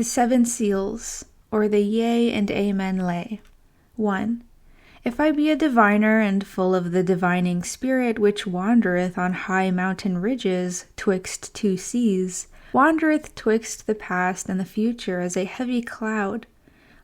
The Seven Seals, or the Yea and Amen lay. 1. If I be a diviner and full of the divining spirit which wandereth on high mountain ridges twixt two seas, wandereth twixt the past and the future as a heavy cloud,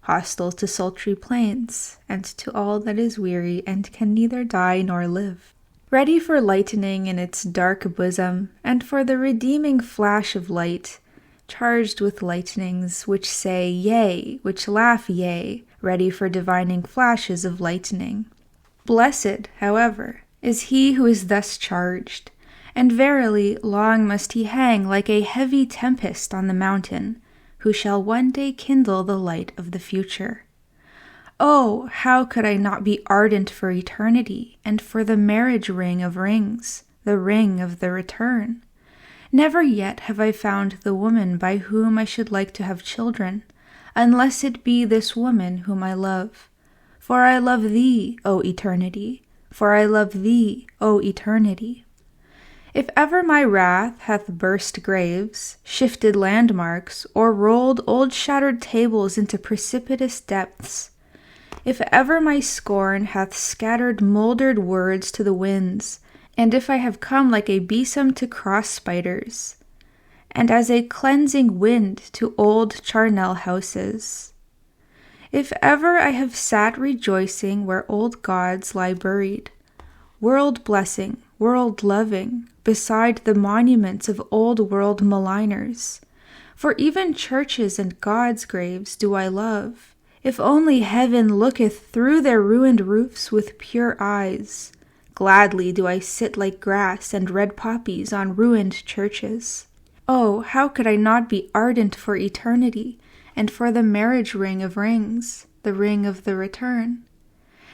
hostile to sultry plains, and to all that is weary and can neither die nor live, ready for lightening in its dark bosom, and for the redeeming flash of light, charged with lightnings which say yea, which laugh yea, ready for divining flashes of lightning. Blessed, however, is he who is thus charged, and verily long must he hang like a heavy tempest on the mountain, who shall one day kindle the light of the future. Oh, how could I not be ardent for eternity, and for the marriage ring of rings, the ring of the return? Never yet have I found the woman by whom I should like to have children, unless it be this woman whom I love. For I love thee, O eternity, for I love thee, O eternity. If ever my wrath hath burst graves, shifted landmarks, or rolled old shattered tables into precipitous depths, if ever my scorn hath scattered mouldered words to the winds, and if I have come like a besom to cross spiders, and as a cleansing wind to old charnel houses, if ever I have sat rejoicing where old gods lie buried, world-blessing, world-loving, beside the monuments of old-world maligners, for even churches and gods' graves do I love, if only heaven looketh through their ruined roofs with pure eyes. Gladly do I sit like grass and red poppies on ruined churches. Oh, how could I not be ardent for eternity, and for the marriage ring of rings, the ring of the return?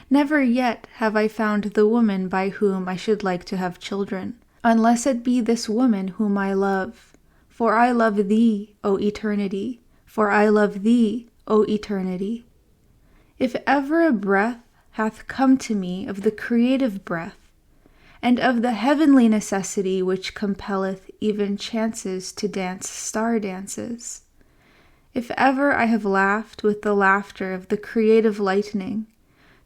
Never yet have I found the woman by whom I should like to have children, unless it be this woman whom I love. For I love thee, O eternity, for I love thee, O eternity. If ever a breath hath come to me of the creative breath, and of the heavenly necessity which compelleth even chances to dance star dances, if ever I have laughed with the laughter of the creative lightning,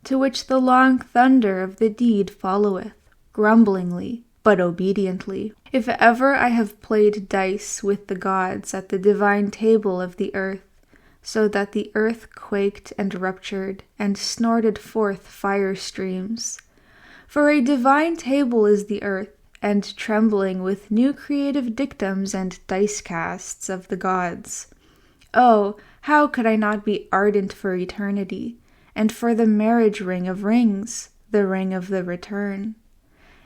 to which the long thunder of the deed followeth, grumblingly, but obediently, if ever I have played dice with the gods at the divine table of the earth, so that the earth quaked and ruptured, and snorted forth fire streams. For a divine table is the earth, and trembling with new creative dictums and dice casts of the gods. Oh, how could I not be ardent for eternity, and for the marriage ring of rings, the ring of the return?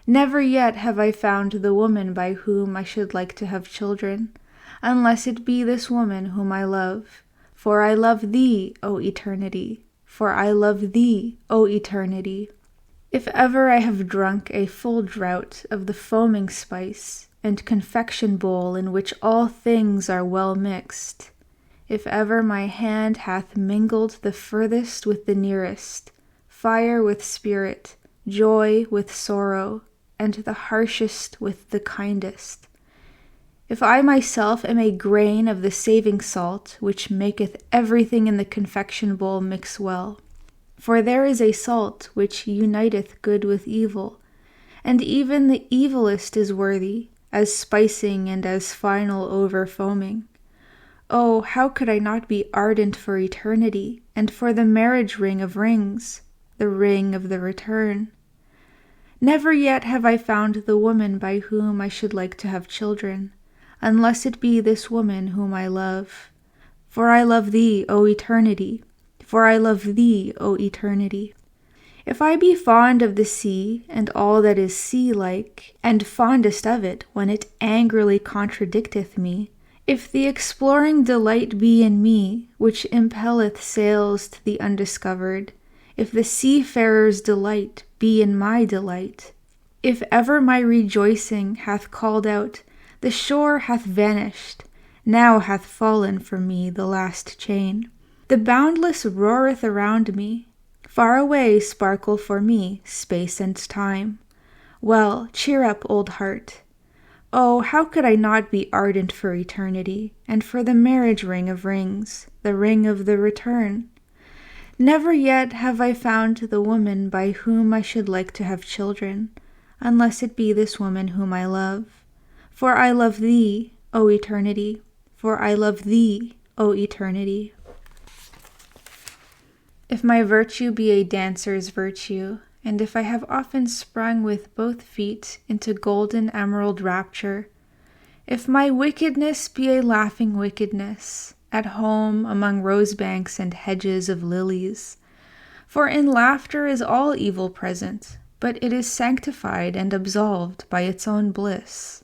Never yet have I found the woman by whom I should like to have children, unless it be this woman whom I love. For I love thee, O eternity, for I love thee, O eternity. If ever I have drunk a full draught of the foaming spice and confection bowl in which all things are well mixed, if ever my hand hath mingled the furthest with the nearest, fire with spirit, joy with sorrow, and the harshest with the kindest, if I myself am a grain of the saving salt, which maketh everything in the confection bowl mix well. For there is a salt which uniteth good with evil, and even the evilest is worthy, as spicing and as final over-foaming. Oh, how could I not be ardent for eternity, and for the marriage ring of rings, the ring of the return? Never yet have I found the woman by whom I should like to have children, unless it be this woman whom I love. For I love thee, O eternity, for I love thee, O eternity. If I be fond of the sea and all that is sea-like, and fondest of it when it angrily contradicteth me, if the exploring delight be in me, which impelleth sails to the undiscovered, if the seafarer's delight be in my delight, if ever my rejoicing hath called out, the shore hath vanished, now hath fallen for me the last chain. The boundless roareth around me, far away sparkle for me space and time. Well, cheer up, old heart. Oh, how could I not be ardent for eternity, and for the marriage ring of rings, the ring of the return? Never yet have I found the woman by whom I should like to have children, unless it be this woman whom I love. For I love thee, O eternity, for I love thee, O eternity. If my virtue be a dancer's virtue, and if I have often sprung with both feet into golden emerald rapture, if my wickedness be a laughing wickedness, at home among rosebanks and hedges of lilies, for in laughter is all evil present, but it is sanctified and absolved by its own bliss.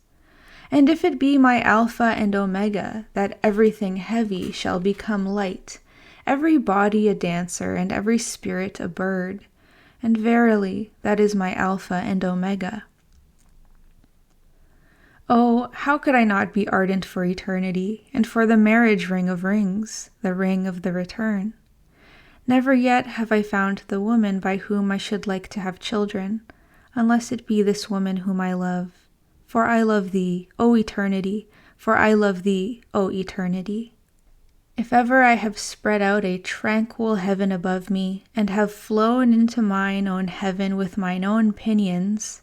And if it be my Alpha and Omega, that everything heavy shall become light, every body a dancer, and every spirit a bird, and verily that is my Alpha and Omega. Oh, how could I not be ardent for eternity, and for the marriage ring of rings, the ring of the return? Never yet have I found the woman by whom I should like to have children, unless it be this woman whom I love. For I love thee, O eternity, for I love thee, O eternity. If ever I have spread out a tranquil heaven above me, and have flown into mine own heaven with mine own pinions,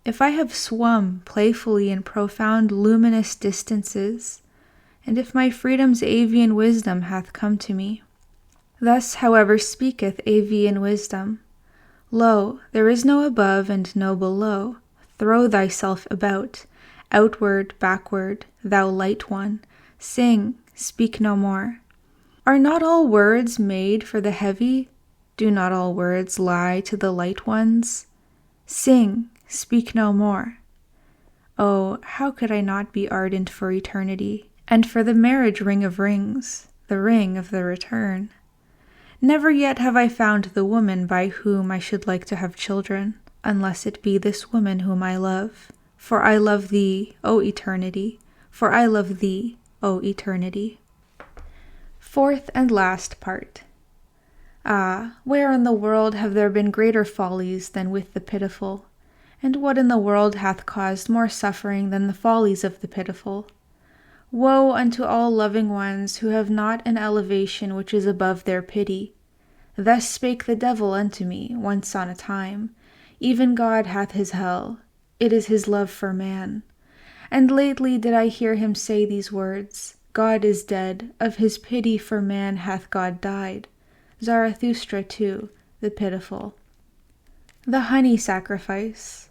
if I have swum playfully in profound luminous distances, and if my freedom's avian wisdom hath come to me. Thus, however, speaketh avian wisdom, Lo, there is no above and no below. Throw thyself about, outward, backward, thou light one. Sing, speak no more. Are not all words made for the heavy? Do not all words lie to the light ones? Sing, speak no more. Oh, how could I not be ardent for eternity, and for the marriage ring of rings, the ring of the return? Never yet have I found the woman by whom I should like to have children, unless it be this woman whom I love. For I love thee, O eternity, for I love thee, O eternity. Fourth and last part. Ah, where in the world have there been greater follies than with the pitiful? And what in the world hath caused more suffering than the follies of the pitiful? Woe unto all loving ones who have not an elevation which is above their pity. Thus spake the devil unto me once on a time, even God hath his hell, it is his love for man. And lately did I hear him say these words, God is dead, of his pity for man hath God died. Zarathustra too, the pitiful. The honey sacrifice.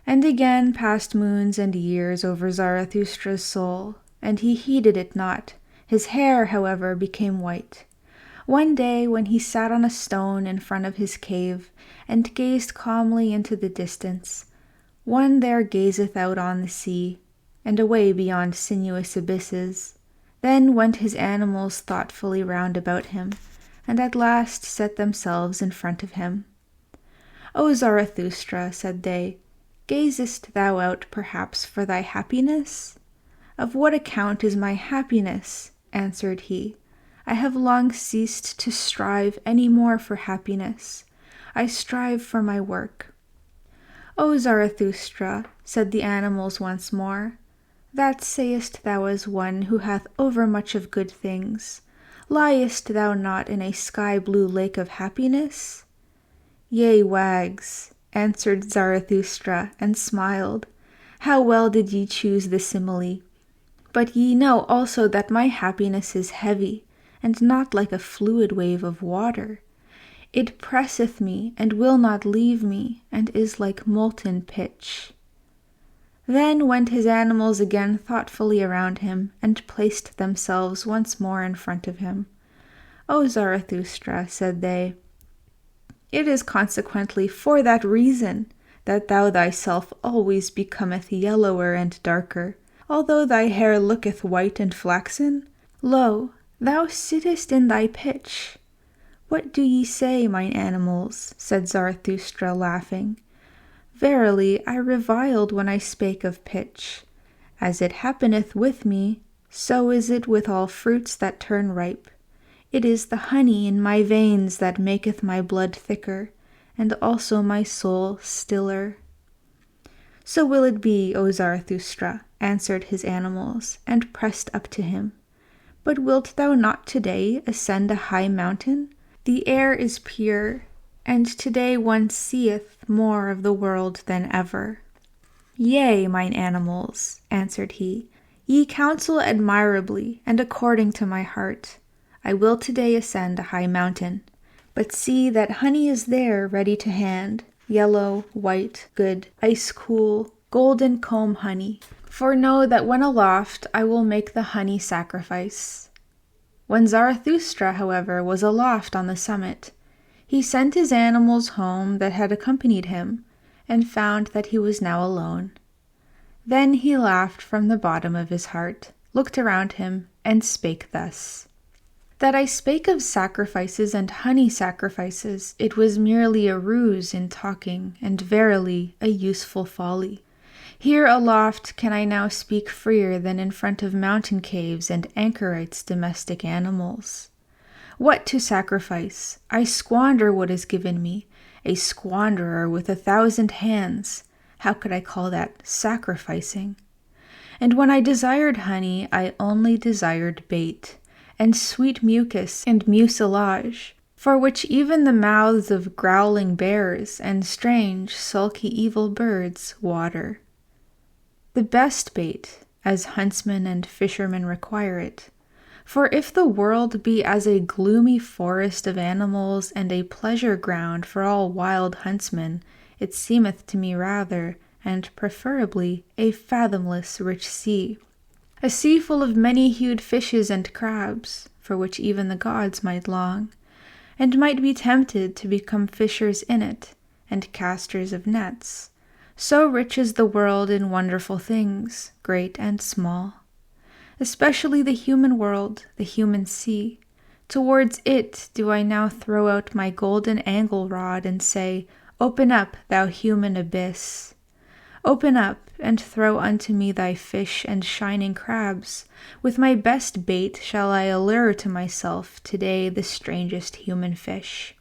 And again passed moons and years over Zarathustra's soul, and he heeded it not. His hair, however, became white. One day, when he sat on a stone in front of his cave, and gazed calmly into the distance, one there gazeth out on the sea, and away beyond sinuous abysses. Then went his animals thoughtfully round about him, and at last set themselves in front of him. O Zarathustra, said they, gazest thou out perhaps for thy happiness? Of what account is my happiness? Answered he. I have long ceased to strive any more for happiness. I strive for my work. O Zarathustra, said the animals once more, that sayest thou as one who hath overmuch of good things. Liest thou not in a sky-blue lake of happiness? Yea, wags, answered Zarathustra, and smiled. How well did ye choose the simile! But ye know also that my happiness is heavy, and not like a fluid wave of water. It presseth me, and will not leave me, and is like molten pitch. Then went his animals again thoughtfully around him, and placed themselves once more in front of him. O Zarathustra, said they, it is consequently for that reason that thou thyself always becometh yellower and darker, although thy hair looketh white and flaxen. Lo, thou sittest in thy pitch. What do ye say, mine animals? Said Zarathustra, laughing. Verily, I reviled when I spake of pitch. As it happeneth with me, so is it with all fruits that turn ripe. It is the honey in my veins that maketh my blood thicker, and also my soul stiller. So will it be, O Zarathustra, answered his animals, and pressed up to him. But wilt thou not today ascend a high mountain? The air is pure, and today one seeth more of the world than ever. Yea, mine animals, answered he, ye counsel admirably, and according to my heart. I will today ascend a high mountain. But see that honey is there ready to hand, yellow, white, good, ice-cool, golden comb honey. For know that when aloft I will make the honey sacrifice. When Zarathustra, however, was aloft on the summit, he sent his animals home that had accompanied him, and found that he was now alone. Then he laughed from the bottom of his heart, looked around him, and spake thus. That I spake of sacrifices and honey sacrifices, it was merely a ruse in talking, and verily a useful folly. Here aloft can I now speak freer than in front of mountain caves and anchorites' domestic animals. What to sacrifice? I squander what is given me, a squanderer with 1,000 hands. How could I call that sacrificing? And when I desired honey, I only desired bait, and sweet mucus and mucilage, for which even the mouths of growling bears and strange, sulky evil birds water. The best bait, as huntsmen and fishermen require it. For if the world be as a gloomy forest of animals and a pleasure ground for all wild huntsmen, it seemeth to me rather, and preferably, a fathomless rich sea. A sea full of many-hued fishes and crabs, for which even the gods might long, and might be tempted to become fishers in it, and casters of nets. So rich is the world in wonderful things, great and small. Especially the human world, the human sea. Towards it do I now throw out my golden angle rod and say, Open up, thou human abyss. Open up, and throw unto me thy fish and shining crabs. With my best bait shall I allure to myself today the strangest human fish.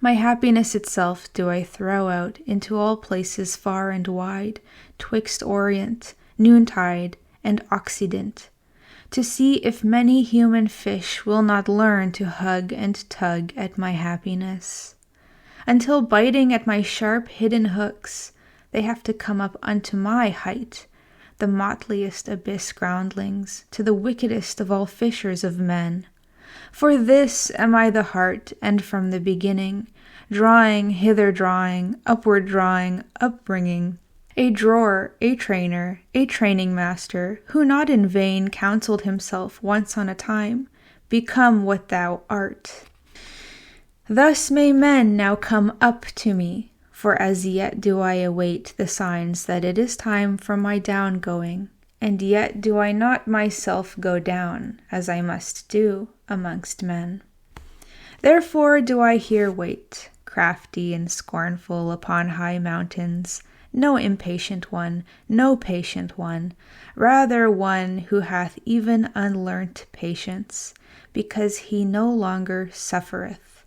My happiness itself do I throw out into all places far and wide, twixt Orient, noontide, and Occident, to see if many human fish will not learn to hug and tug at my happiness. Until biting at my sharp hidden hooks, they have to come up unto my height, the motliest abyss groundlings, to the wickedest of all fishers of men. For this am I the heart, and from the beginning, drawing, hither drawing, upward drawing, upbringing, a drawer, a trainer, a training master, who not in vain counselled himself once on a time, become what thou art. Thus may men now come up to me, for as yet do I await the signs that it is time for my down going, and yet do I not myself go down, as I must do, amongst men. Therefore do I here wait, crafty and scornful upon high mountains, no impatient one, no patient one, rather one who hath even unlearnt patience, because he no longer suffereth.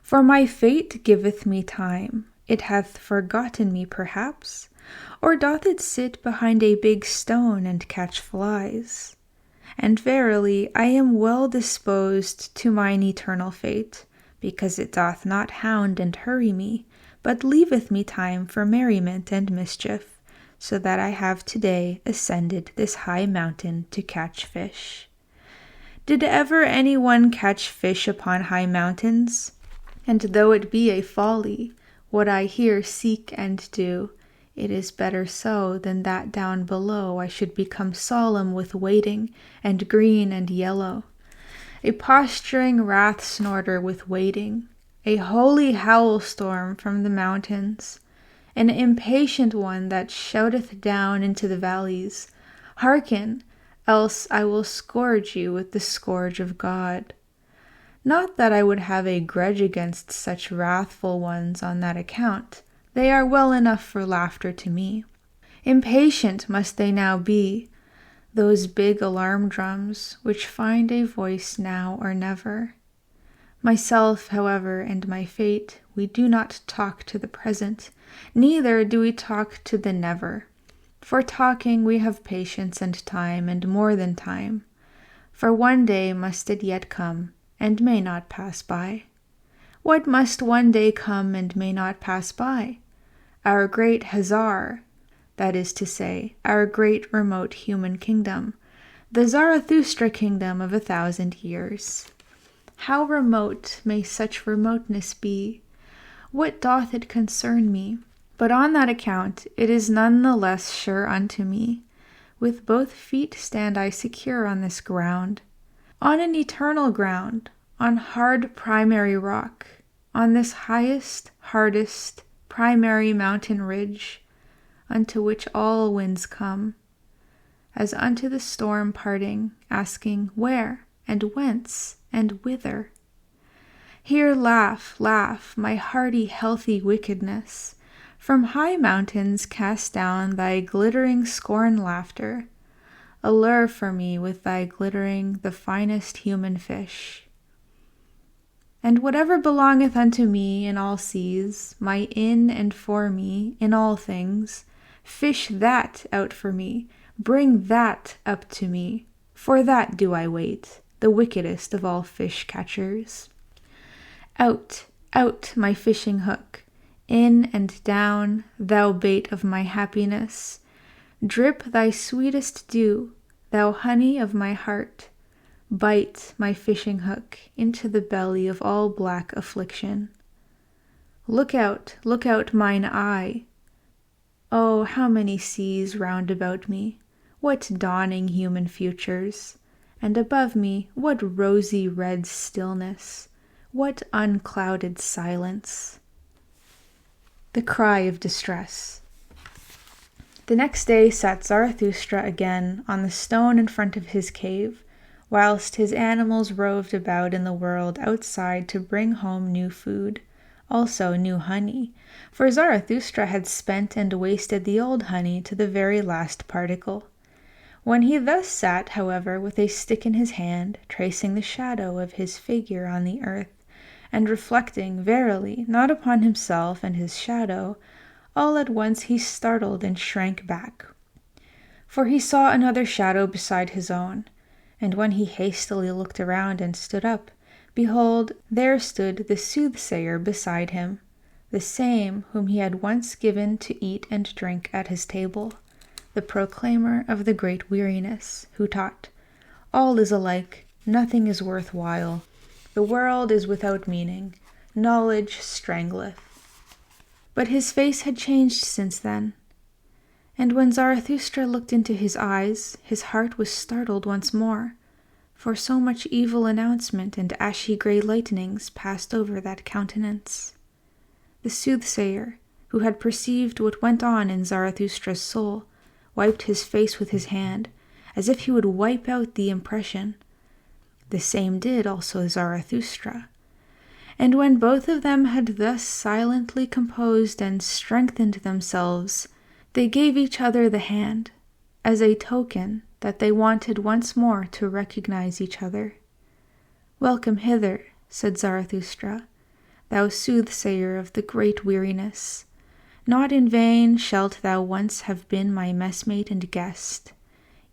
For my fate giveth me time. It hath forgotten me perhaps, or doth it sit behind a big stone and catch flies? And verily I am well disposed to mine eternal fate, because it doth not hound and hurry me, but leaveth me time for merriment and mischief, so that I have today ascended this high mountain to catch fish. Did ever any one catch fish upon high mountains? And though it be a folly, what I here seek and do, it is better so than that down below I should become solemn with waiting, and green and yellow, a posturing wrath-snorter with waiting, a holy howl-storm from the mountains, an impatient one that shouteth down into the valleys, Hearken, else I will scourge you with the scourge of God. Not that I would have a grudge against such wrathful ones on that account. They are well enough for laughter to me. Impatient must they now be, those big alarm drums which find a voice now or never. Myself, however, and my fate, we do not talk to the present, neither do we talk to the never. For talking we have patience and time, and more than time. For one day must it yet come, and may not pass by. What must one day come and may not pass by? Our great Hazar, that is to say, our great remote human kingdom, the Zarathustra kingdom of 1,000 years. How remote may such remoteness be? What doth it concern me? But on that account it is none the less sure unto me. With both feet stand I secure on this ground, on an eternal ground, on hard primary rock, on this highest, hardest, primary mountain ridge, unto which all winds come, as unto the storm parting, asking where, and whence, and whither. Here laugh, laugh, my hearty, healthy wickedness. From high mountains cast down thy glittering scorn laughter. Allure for me with thy glittering the finest human fish. And whatever belongeth unto me in all seas, my in and for me in all things, fish that out for me, bring that up to me, for that do I wait, the wickedest of all fish catchers. Out, out, my fishing hook, in and down, thou bait of my happiness. Drip thy sweetest dew, thou honey of my heart. Bite, my fishing hook, into the belly of all black affliction. Look out, mine eye. Oh, how many seas round about me, what dawning human futures, and above me what rosy red stillness, what unclouded silence. The cry of distress. The next day sat Zarathustra again on the stone in front of his cave, whilst his animals roved about in the world outside to bring home new food, also new honey, for Zarathustra had spent and wasted the old honey to the very last particle. When he thus sat, however, with a stick in his hand, tracing the shadow of his figure on the earth, and reflecting, verily, not upon himself and his shadow, all at once he startled and shrank back. For he saw another shadow beside his own, and when he hastily looked around and stood up, behold, there stood the soothsayer beside him, the same whom he had once given to eat and drink at his table, the proclaimer of the great weariness, who taught, all is alike, nothing is worth while, the world is without meaning, knowledge strangleth. But his face had changed since then, and when Zarathustra looked into his eyes, his heart was startled once more, for so much evil announcement and ashy grey lightnings passed over that countenance. The soothsayer, who had perceived what went on in Zarathustra's soul, wiped his face with his hand, as if he would wipe out the impression. The same did also Zarathustra. And when both of them had thus silently composed and strengthened themselves, they gave each other the hand, as a token that they wanted once more to recognize each other. Welcome hither, said Zarathustra, thou soothsayer of the great weariness. Not in vain shalt thou once have been my messmate and guest.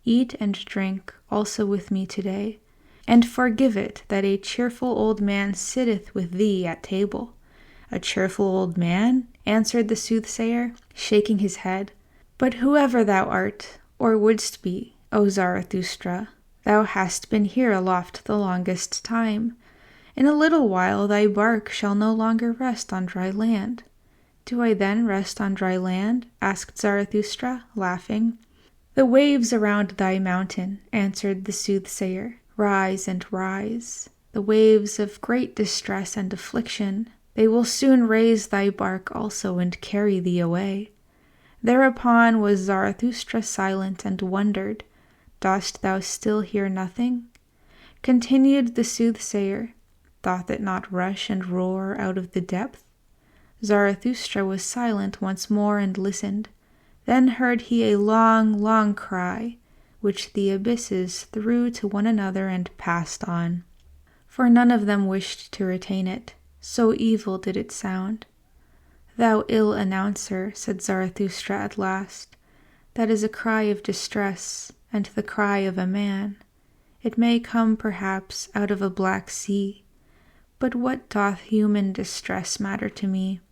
Eat and drink also with me today, and forgive it that a cheerful old man sitteth with thee at table. A cheerful old man? Answered the soothsayer, shaking his head. But whoever thou art, or wouldst be, O Zarathustra, thou hast been here aloft the longest time. In a little while thy bark shall no longer rest on dry land. Do I then rest on dry land? Asked Zarathustra, laughing. The waves around thy mountain, answered the soothsayer, rise and rise. The waves of great distress and affliction, they will soon raise thy bark also and carry thee away. Thereupon was Zarathustra silent and wondered. Dost thou still hear nothing? Continued the soothsayer. Doth it not rush and roar out of the depth? Zarathustra was silent once more and listened. Then heard he a long, long cry, which the abysses threw to one another and passed on. for none of them wished to retain it, so evil did it sound. "Thou ill announcer," said Zarathustra at last, "that is a cry of distress, and the cry of a man. It may come, perhaps, out of a black sea. But what doth human distress matter to me?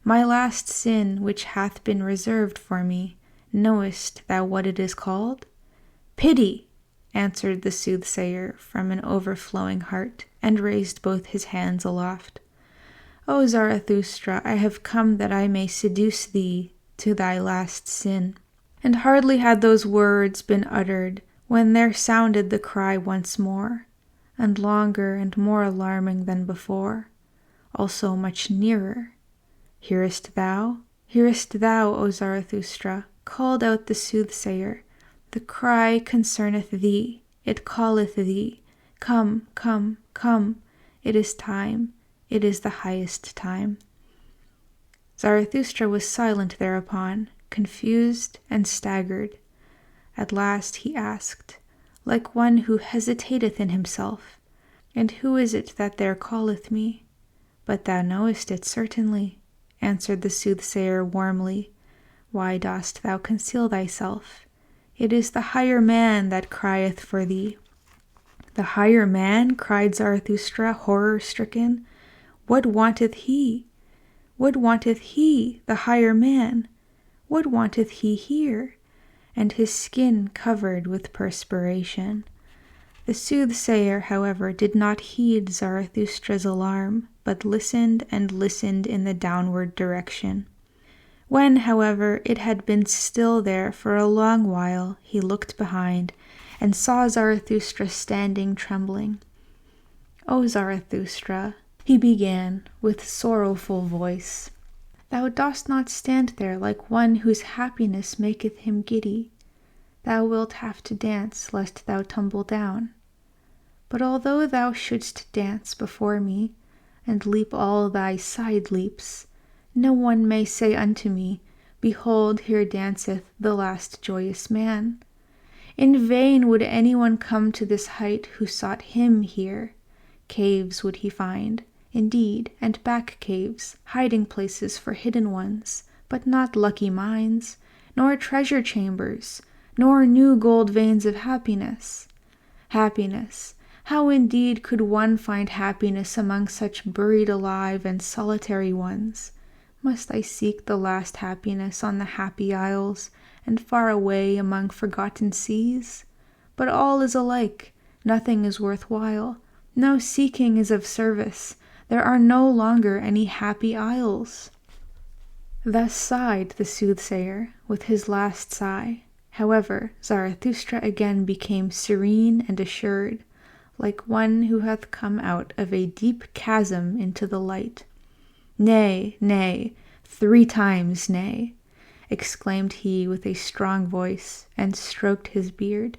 My last sin, which hath been reserved for me, knowest thou what it is called?" "Pity," answered the soothsayer from an overflowing heart, and raised both his hands aloft. "O Zarathustra, I have come that I may seduce thee to thy last sin." And hardly had those words been uttered when there sounded the cry once more, and longer and more alarming than before, also much nearer. "Hearest thou? Hearest thou, O Zarathustra?" called out the soothsayer. "The cry concerneth thee, it calleth thee. Come, come, come, it is time, it is the highest time." Zarathustra was silent thereupon, confused and staggered. At last he asked, like one who hesitateth in himself, "And who is it that there calleth me?" "But thou knowest it certainly," answered the soothsayer warmly. "Why dost thou conceal thyself? It is the higher man that crieth for thee." "The higher man?" cried Zarathustra, horror-stricken. "What wanteth he? What wanteth he, the higher man? What wanteth he here?" And his skin covered with perspiration. The soothsayer, however, did not heed Zarathustra's alarm, but listened and listened in the downward direction. When, however, it had been still there for a long while, he looked behind, and saw Zarathustra standing trembling. "O Zarathustra," he began with sorrowful voice, "thou dost not stand there like one whose happiness maketh him giddy. Thou wilt have to dance lest thou tumble down. But although thou shouldst dance before me, and leap all thy side leaps, no one may say unto me, Behold, here danceth the last joyous man. In vain would anyone come to this height who sought him here. Caves would he find, indeed, and back caves, hiding places for hidden ones, but not lucky mines, nor treasure chambers, nor new gold veins of happiness. Happiness! How indeed could one find happiness among such buried alive and solitary ones? Must I seek the last happiness on the happy isles, and far away among forgotten seas? But all is alike, nothing is worth while, no seeking is of service, there are no longer any happy isles." Thus sighed the soothsayer with his last sigh. However, Zarathustra again became serene and assured, like one who hath come out of a deep chasm into the light. "Nay, nay, 3 times nay," exclaimed he with a strong voice, and stroked his beard.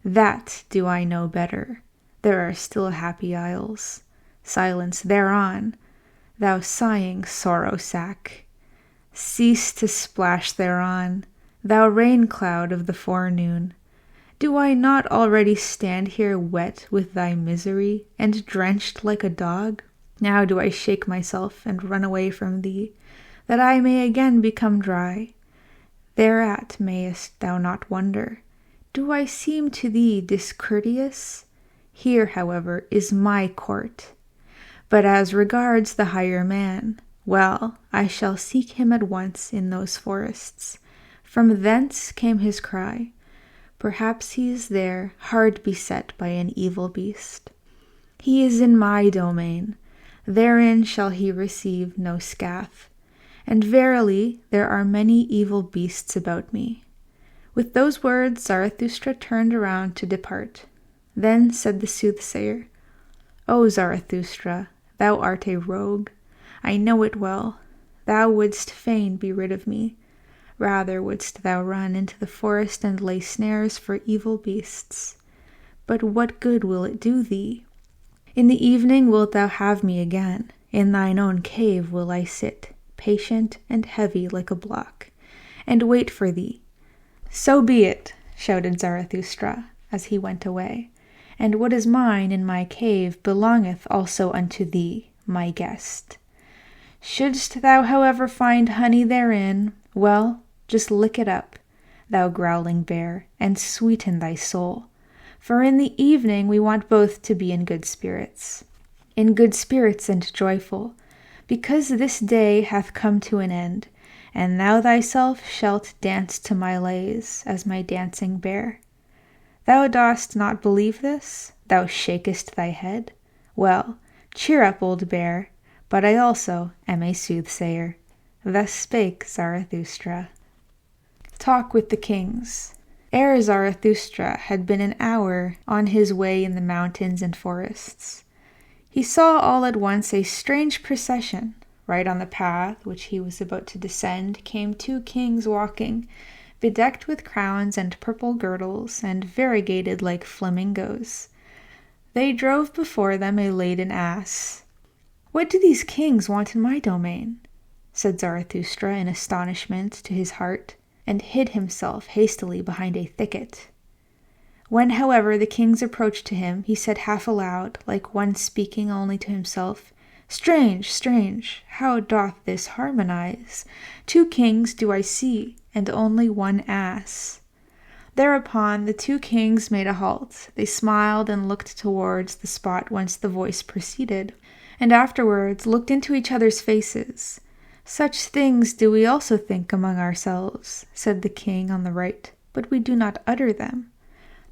"That do I know better. There are still happy isles. Silence thereon, thou sighing sorrow-sack. Cease to splash thereon, thou rain-cloud of the forenoon. Do I not already stand here wet with thy misery, and drenched like a dog? Now do I shake myself and run away from thee, that I may again become dry. Thereat mayest thou not wonder. Do I seem to thee discourteous? Here, however, is my court. But as regards the higher man, well, I shall seek him at once in those forests. From thence came his cry. Perhaps he is there, hard beset by an evil beast. He is in my domain. Therein shall he receive no scath. And verily, there are many evil beasts about me." With those words, Zarathustra turned around to depart. Then said the soothsayer, "O Zarathustra, thou art a rogue. I know it well. Thou wouldst fain be rid of me. Rather wouldst thou run into the forest and lay snares for evil beasts. But what good will it do thee? In the evening wilt thou have me again. In thine own cave will I sit, patient and heavy like a block, and wait for thee." "So be it," shouted Zarathustra as he went away, and what is mine in my cave belongeth also unto thee, my guest. Shouldst thou, however, find honey therein, well, just lick it up, thou growling bear, and sweeten thy soul. For in the evening we want both to be in good spirits and joyful, because this day hath come to an end, and thou thyself shalt dance to my lays as my dancing bear. Thou dost not believe this? Thou shakest thy head? Well, cheer up, old bear, but I also am a soothsayer. Thus spake Zarathustra. Talk with the Kings. Ere Zarathustra had been an hour on his way in the mountains and forests, he saw all at once a strange procession. Right on the path which he was about to descend came 2 kings walking, bedecked with crowns and purple girdles, and variegated like flamingos. They drove before them a laden ass. "What do these kings want in my domain?" said Zarathustra in astonishment to his heart, and hid himself hastily behind a thicket. When, however, the kings approached to him, he said half aloud, like one speaking only to himself, "Strange, strange, how doth this harmonize? 2 kings do I see, and only 1 ass." Thereupon the 2 kings made a halt. They smiled and looked towards the spot whence the voice proceeded, and afterwards looked into each other's faces. "Such things do we also think among ourselves," said the king on the right, "but we do not utter them."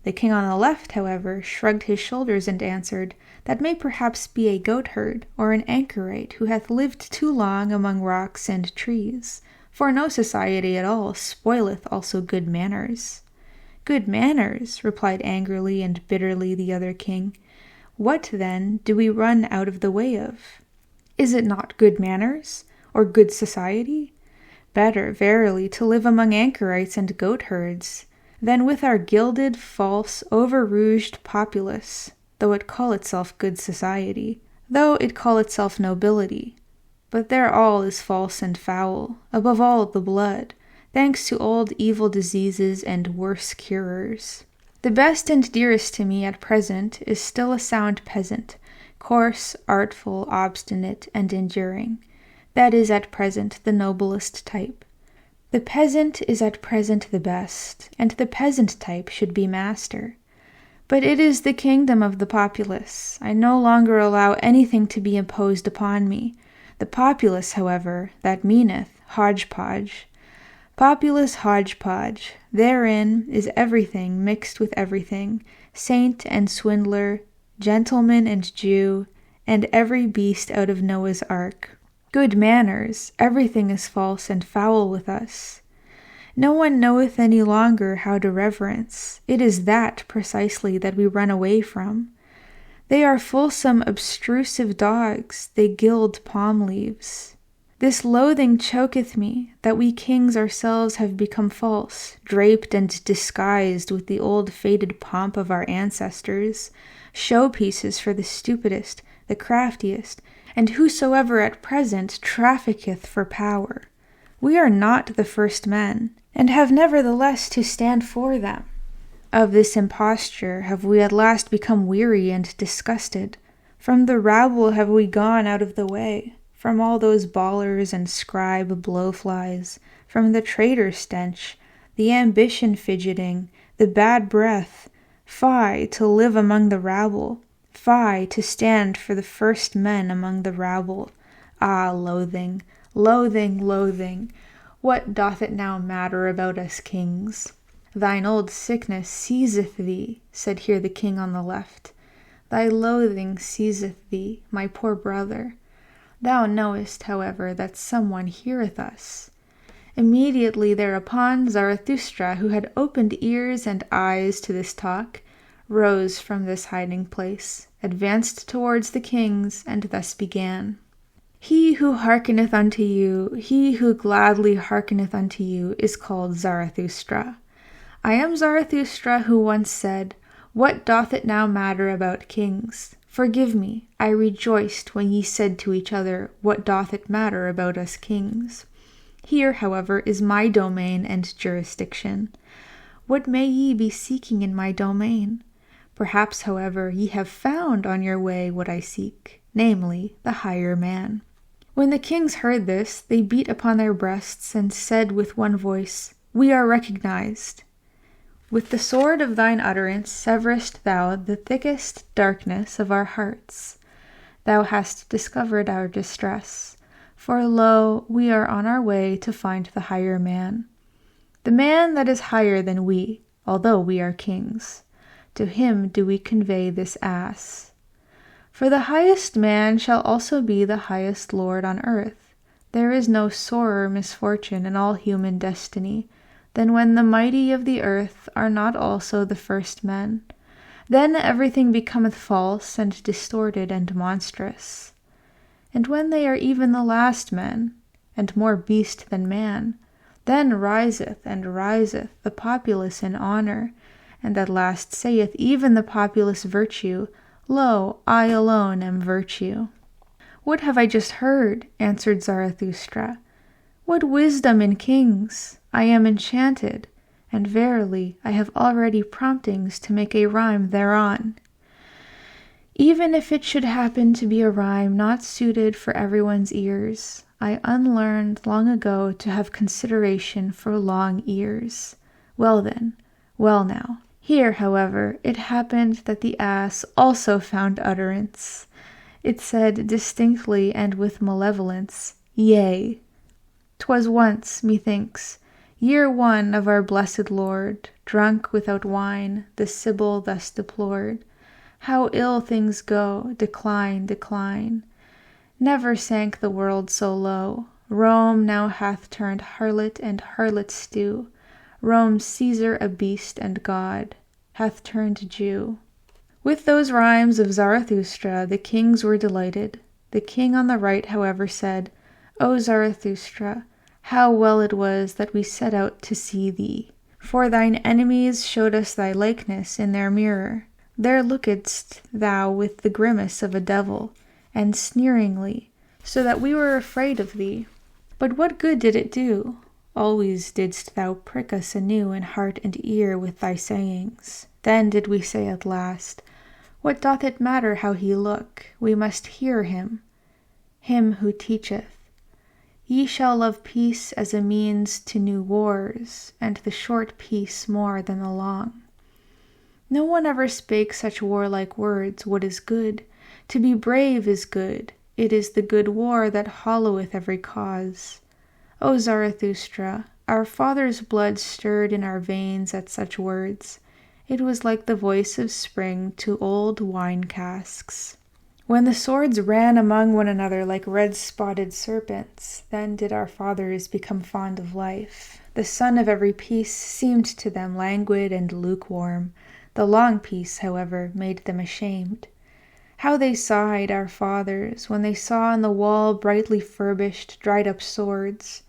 The king on the left, however, shrugged his shoulders and answered, "That may perhaps be a goatherd or an anchorite who hath lived too long among rocks and trees, for no society at all spoileth also good manners." "Good manners," replied angrily and bitterly the other king. "What, then, do we run out of the way of? Is it not good manners, or good society? Better, verily, to live among anchorites and goatherds, than with our gilded, false, over-rouged populace, though it call itself good society, though it call itself nobility. But there all is false and foul, above all the blood, thanks to old evil diseases and worse curers. The best and dearest to me at present is still a sound peasant, coarse, artful, obstinate, and enduring. That is at present the noblest type. The peasant is at present the best, and the peasant type should be master. But it is the kingdom of the populace. I no longer allow anything to be imposed upon me. The populace, however, that meaneth hodgepodge. Populace hodgepodge. Therein is everything mixed with everything, saint and swindler, gentleman and Jew, and every beast out of Noah's ark. Good manners, everything is false and foul with us. No one knoweth any longer how to reverence. It is that, precisely, that we run away from. They are fulsome, obtrusive dogs, they gild palm leaves. This loathing choketh me, that we kings ourselves have become false, draped and disguised with the old faded pomp of our ancestors, showpieces for the stupidest, the craftiest, and whosoever at present trafficketh for power. We are not the first men, and have nevertheless to stand for them. Of this imposture have we at last become weary and disgusted. From the rabble have we gone out of the way, from all those bawlers and scribe blowflies, from the traitor stench, the ambition fidgeting, the bad breath. Fie, to live among the rabble! Fie, to stand for the first men among the rabble! Ah, loathing, loathing, loathing! What doth it now matter about us kings? Thine old sickness seizeth thee, said here the king on the left. Thy loathing seizeth thee, my poor brother. Thou knowest, however, that someone heareth us. Immediately thereupon Zarathustra, who had opened ears and eyes to this talk, rose from this hiding place, advanced towards the kings, and thus began. He who hearkeneth unto you, he who gladly hearkeneth unto you, is called Zarathustra. I am Zarathustra who once said, What doth it now matter about kings? Forgive me, I rejoiced when ye said to each other, What doth it matter about us kings? Here, however, is my domain and jurisdiction. What may ye be seeking in my domain? Perhaps, however, ye have found on your way what I seek, namely, the higher man." When the kings heard this, they beat upon their breasts and said with one voice, "We are recognized." "With the sword of thine utterance severest thou the thickest darkness of our hearts. Thou hast discovered our distress. For lo, we are on our way to find the higher man. The man that is higher than we, although we are kings. To him do we convey this ass. For the highest man shall also be the highest lord on earth. There is no sorer misfortune in all human destiny than when the mighty of the earth are not also the first men. Then everything becometh false and distorted and monstrous. And when they are even the last men, and more beast than man, then riseth and riseth the populace in honour, and at last saith even the populace virtue, Lo, I alone am virtue." "What have I just heard?" answered Zarathustra. "What wisdom in kings! I am enchanted, and verily I have already promptings to make a rhyme thereon. Even if it should happen to be a rhyme not suited for everyone's ears, I unlearned long ago to have consideration for long ears. Well then, well now. Here, however, it happened that the ass also found utterance. It said distinctly and with malevolence, Yea. 'Twas once, methinks, year one of our blessed Lord, drunk without wine, the Sibyl thus deplored, How ill things go, decline, decline. Never sank the world so low. Rome now hath turned harlot and harlot stew. Rome's Caesar a beast and God hath turned Jew. With those rhymes of Zarathustra the kings were delighted. The king on the right, however, said, O Zarathustra, how well it was that we set out to see thee. For thine enemies showed us thy likeness in their mirror. There lookedst thou with the grimace of a devil, and sneeringly, so that we were afraid of thee. But what good did it do? Always didst thou prick us anew in heart and ear with thy sayings. Then did we say at last, What doth it matter how he look? We must hear him who teacheth. Ye shall love peace as a means to new wars, and the short peace more than the long. No one ever spake such warlike words. What is good? To be brave is good. It is the good war that holloweth every cause. O Zarathustra, our fathers' blood stirred in our veins at such words. It was like the voice of spring to old wine casks. When the swords ran among one another like red-spotted serpents, then did our fathers become fond of life. The sun of every peace seemed to them languid and lukewarm. The long peace, however, made them ashamed. How they sighed, our fathers, when they saw on the wall brightly furbished, dried-up swords.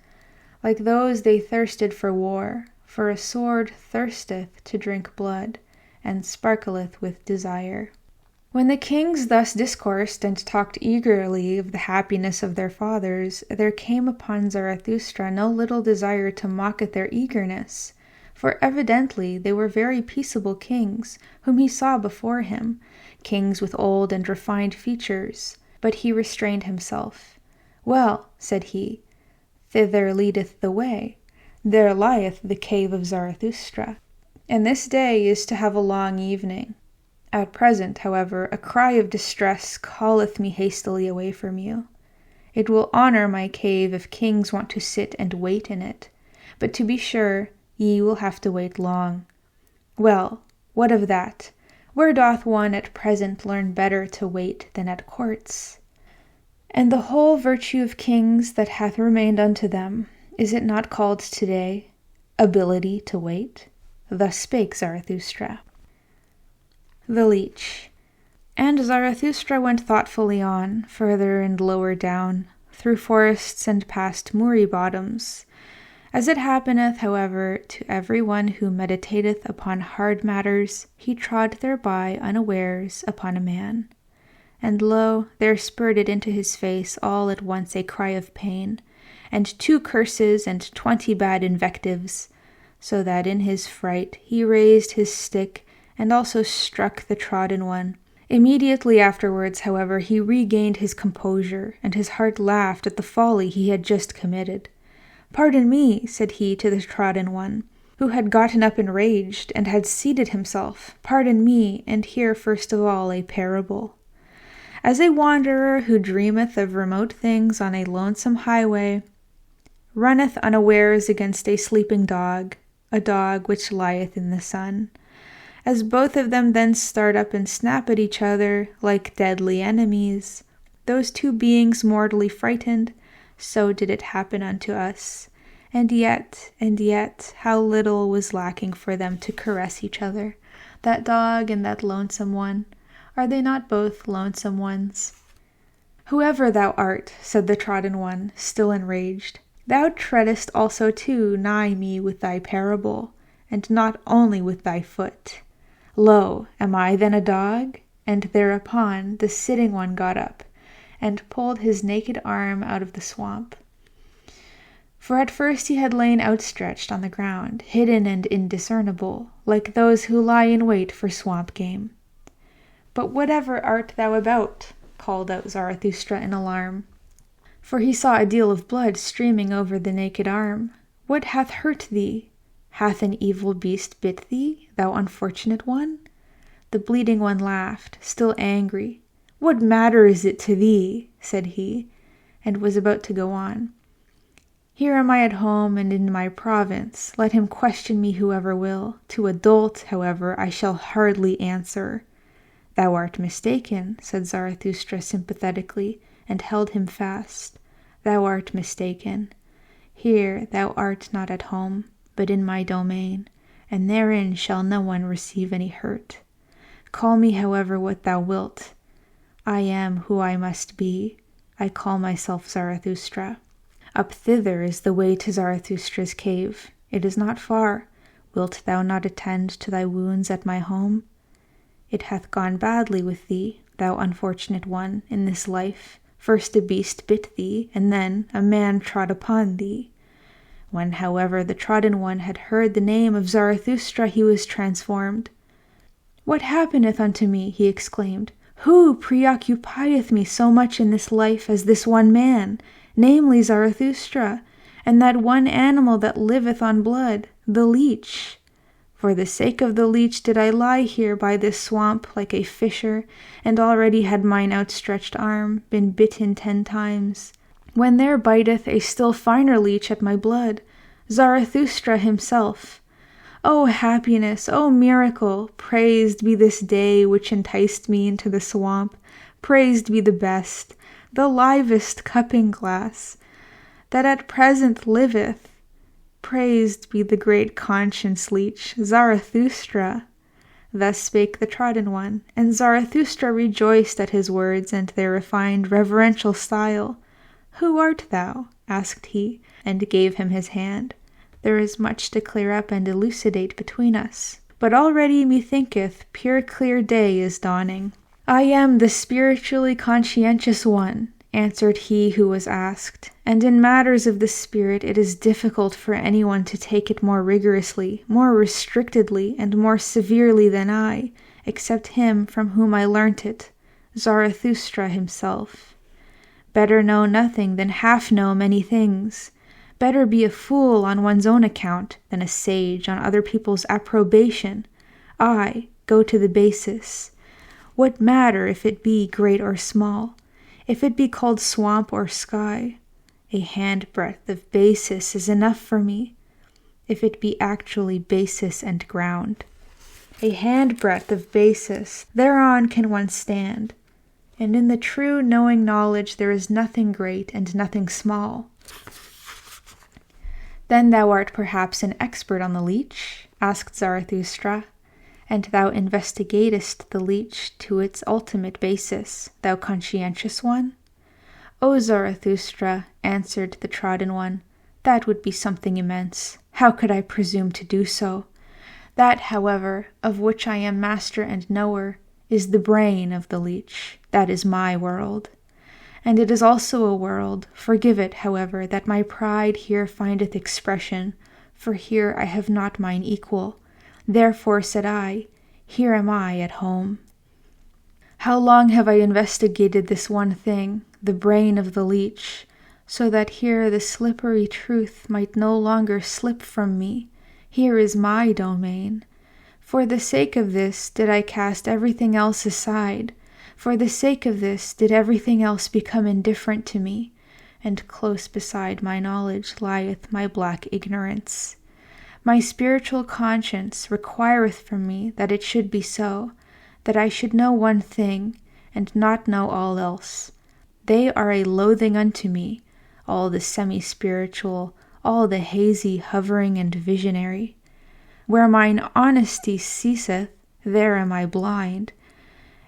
Like those they thirsted for war, for a sword thirsteth to drink blood, and sparkleth with desire. When the kings thus discoursed and talked eagerly of the happiness of their fathers, there came upon Zarathustra no little desire to mock at their eagerness, for evidently they were very peaceable kings, whom he saw before him, kings with old and refined features. But he restrained himself. Well, said he, thither leadeth the way. There lieth the cave of Zarathustra, and this day is to have a long evening. At present, however, a cry of distress calleth me hastily away from you. It will honour my cave if kings want to sit and wait in it, but to be sure, ye will have to wait long. Well, what of that? Where doth one at present learn better to wait than at courts? And the whole virtue of kings that hath remained unto them, is it not called today ability to wait? Thus spake Zarathustra. The Leech. And Zarathustra went thoughtfully on, further and lower down, through forests and past moory bottoms. As it happeneth, however, to every one who meditateth upon hard matters, he trod thereby unawares upon a man. And lo, there spurted into his face all at once a cry of pain, and 2 curses and 20 bad invectives, so that in his fright he raised his stick, and also struck the trodden one. Immediately afterwards, however, he regained his composure, and his heart laughed at the folly he had just committed. "Pardon me," said he to the trodden one, who had gotten up enraged, and had seated himself. "Pardon me, and hear first of all a parable. As a wanderer who dreameth of remote things on a lonesome highway, runneth unawares against a sleeping dog, a dog which lieth in the sun. As both of them then start up and snap at each other, like deadly enemies, those two beings mortally frightened, so did it happen unto us. And yet, how little was lacking for them to caress each other, that dog and that lonesome one. Are they not both lonesome ones?" "Whoever thou art," said the trodden one, still enraged, "thou treadest also too nigh me with thy parable, and not only with thy foot. Lo, am I then a dog?" And thereupon the sitting one got up, and pulled his naked arm out of the swamp. For at first he had lain outstretched on the ground, hidden and indiscernible, like those who lie in wait for swamp game. "But whatever art thou about?" called out Zarathustra in alarm, for he saw a deal of blood streaming over the naked arm. "What hath hurt thee? Hath an evil beast bit thee, thou unfortunate one?" The bleeding one laughed, still angry. "What matter is it to thee?" said he, and was about to go on. "Here am I at home and in my province. Let him question me whoever will. To a dolt, however, I shall hardly answer." "Thou art mistaken," said Zarathustra sympathetically, and held him fast. "Thou art mistaken. Here thou art not at home, but in my domain, and therein shall no one receive any hurt. Call me, however, what thou wilt. I am who I must be. I call myself Zarathustra. Up thither is the way to Zarathustra's cave. It is not far. Wilt thou not attend to thy wounds at my home? It hath gone badly with thee, thou unfortunate one, in this life. First a beast bit thee, and then a man trod upon thee. When, however, the trodden one had heard the name of Zarathustra, he was transformed. "What happeneth unto me?" he exclaimed. "Who preoccupieth me so much in this life as this one man, namely Zarathustra, and that one animal that liveth on blood, the leech? For the sake of the leech did I lie here by this swamp like a fisher, and already had mine outstretched arm been bitten 10 times, when there biteth a still finer leech at my blood, Zarathustra himself. O happiness, O miracle! Praised be this day which enticed me into the swamp. Praised be the best, the livest cupping glass, that at present liveth. Praised be the great conscience leech, Zarathustra." Thus spake the trodden one, and Zarathustra rejoiced at his words and their refined reverential style. "Who art thou?" asked he, and gave him his hand. "There is much to clear up and elucidate between us, but already methinketh pure clear day is dawning." "I am the spiritually conscientious one," answered he who was asked, "and in matters of the spirit it is difficult for anyone to take it more rigorously, more restrictedly, and more severely than I, except him from whom I learnt it, Zarathustra himself. Better know nothing than half know many things. Better be a fool on one's own account than a sage on other people's approbation. Ay, go to the basis. What matter if it be great or small? If it be called swamp or sky? A handbreadth of basis is enough for me, if it be actually basis and ground. A handbreadth of basis, thereon can one stand, and in the true knowing knowledge there is nothing great and nothing small." "Then thou art perhaps an expert on the leech?" asked Zarathustra. "And thou investigatest the leech to its ultimate basis, thou conscientious one?" "O Zarathustra," answered the trodden one, "that would be something immense. How could I presume to do so? That, however, of which I am master and knower, is the brain of the leech. That is my world. And it is also a world. Forgive it, however, that my pride here findeth expression, for here I have not mine equal. Therefore said I, here am I at home. How long have I investigated this one thing, the brain of the leech, so that here the slippery truth might no longer slip from me. Here is my domain. For the sake of this did I cast everything else aside. For the sake of this did everything else become indifferent to me, and close beside my knowledge lieth my black ignorance. My spiritual conscience requireth from me that it should be so, that I should know one thing, and not know all else. They are a loathing unto me, all the semi-spiritual, all the hazy, hovering, and visionary. Where mine honesty ceaseth, there am I blind,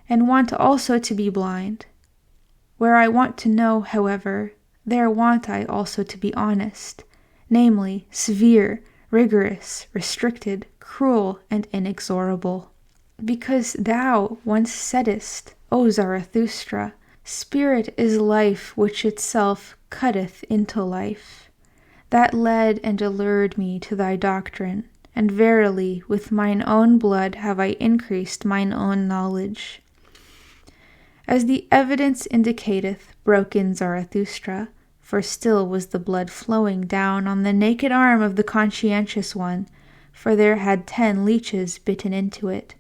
and want also to be blind. Where I want to know, however, there want I also to be honest, namely, severe, rigorous, restricted, cruel, and inexorable. Because thou once saidst, O Zarathustra, spirit is life which itself cutteth into life. That led and allured me to thy doctrine, and verily with mine own blood have I increased mine own knowledge. As the evidence indicateth, broke in Zarathustra, for still was the blood flowing down on the naked arm of the conscientious one, for there had 10 leeches bitten into it.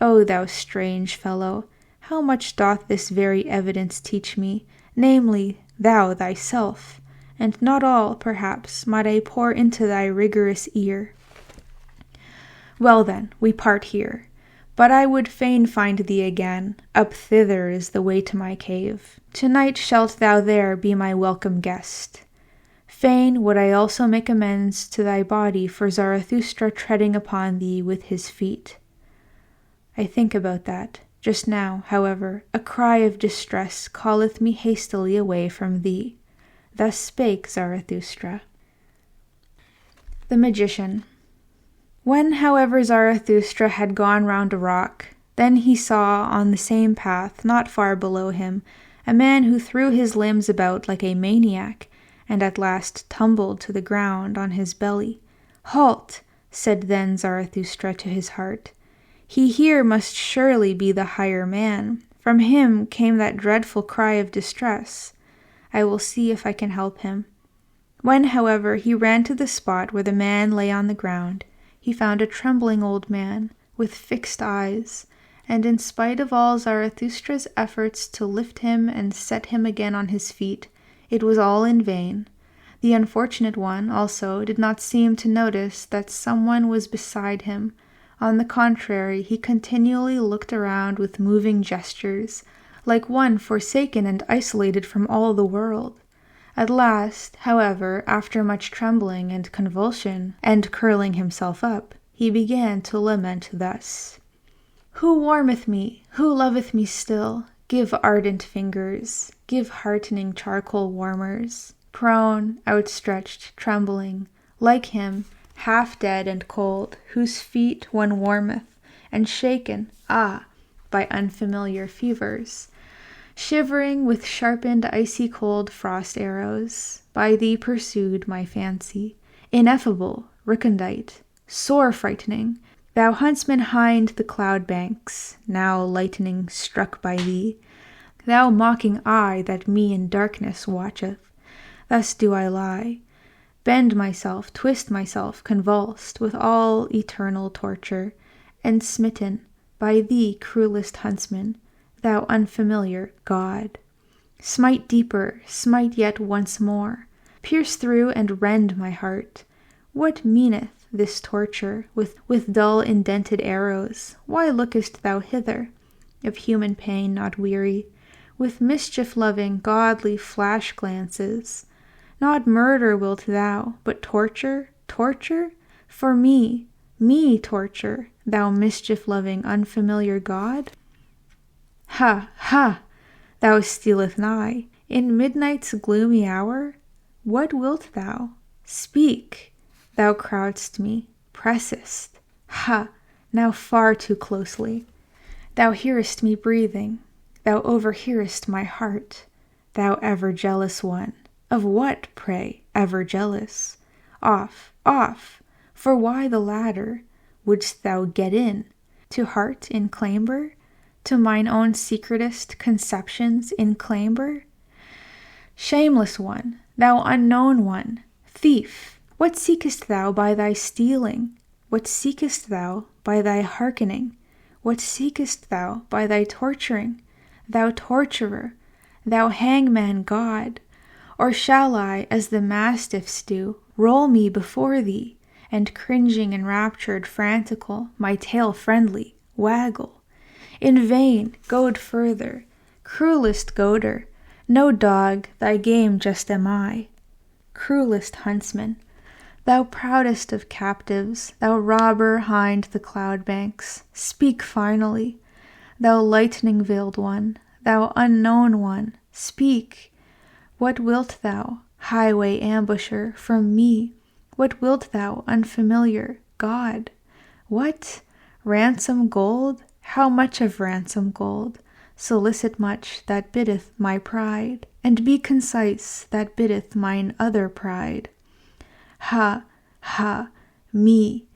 O thou strange fellow, how much doth this very evidence teach me, namely, thou thyself, and not all, perhaps, might I pour into thy rigorous ear. Well then, we part here, but I would fain find thee again. Up thither is the way to my cave. To-night shalt thou there be my welcome guest. Fain would I also make amends to thy body for Zarathustra treading upon thee with his feet. I think about that. Just now, however, a cry of distress calleth me hastily away from thee. Thus spake Zarathustra. The Magician. When, however, Zarathustra had gone round a rock, then he saw on the same path, not far below him, a man who threw his limbs about like a maniac, and at last tumbled to the ground on his belly. Halt! Said then Zarathustra to his heart. He here must surely be the higher man. From him came that dreadful cry of distress. I will see if I can help him. When, however, he ran to the spot where the man lay on the ground, he found a trembling old man, with fixed eyes, and in spite of all Zarathustra's efforts to lift him and set him again on his feet, it was all in vain. The unfortunate one, also, did not seem to notice that someone was beside him. On the contrary, he continually looked around with moving gestures, like one forsaken and isolated from all the world. At last, however, after much trembling and convulsion, and curling himself up, he began to lament thus. Who warmeth me? Who loveth me still? Give ardent fingers, give heartening charcoal warmers. Prone, outstretched, trembling, like him, half dead and cold, whose feet one warmeth, and shaken, by unfamiliar fevers, shivering with sharpened icy cold frost arrows, by thee pursued my fancy, ineffable, recondite, sore frightening, thou huntsman hind the cloud banks, now lightning struck by thee, thou mocking eye that me in darkness watcheth. Thus do I lie, bend myself, twist myself, convulsed with all eternal torture, and smitten by thee, cruelest huntsman, thou unfamiliar God. Smite deeper, smite yet once more, pierce through and rend my heart. What meaneth this torture with dull indented arrows? Why lookest thou hither, of human pain not weary, with mischief-loving, godly flash glances? Not murder wilt thou, but torture, torture? For me torture, thou mischief-loving, unfamiliar God? Ha, ha! Thou stealeth nigh, in midnight's gloomy hour? What wilt thou? Speak! Thou crowdst me, pressest. Ha! Now far too closely. Thou hearest me breathing, thou overhearest my heart, thou ever jealous one. Of what, pray, ever jealous? Off, off! For why the ladder? Wouldst thou get in? to heart in clamber, to mine own secretest conceptions in clamber? Shameless one, thou unknown one, thief, what seekest thou by thy stealing? What seekest thou by thy hearkening? What seekest thou by thy torturing? Thou torturer, thou hangman god? Or shall I, as the mastiffs do, roll me before thee, and cringing enraptured frantical, my tail friendly, waggle? In vain, goad further, cruelest goader, no dog, thy game just am I. Cruelest huntsman, thou proudest of captives, thou robber hind the cloud banks, speak finally. Thou lightning-veiled one, thou unknown one, speak. What wilt thou, highway ambusher, from me? What wilt thou, unfamiliar God? What? Ransom gold? How much of ransom gold? Solicit much that biddeth my pride, and be concise that biddeth mine other pride. Ha, ha, me,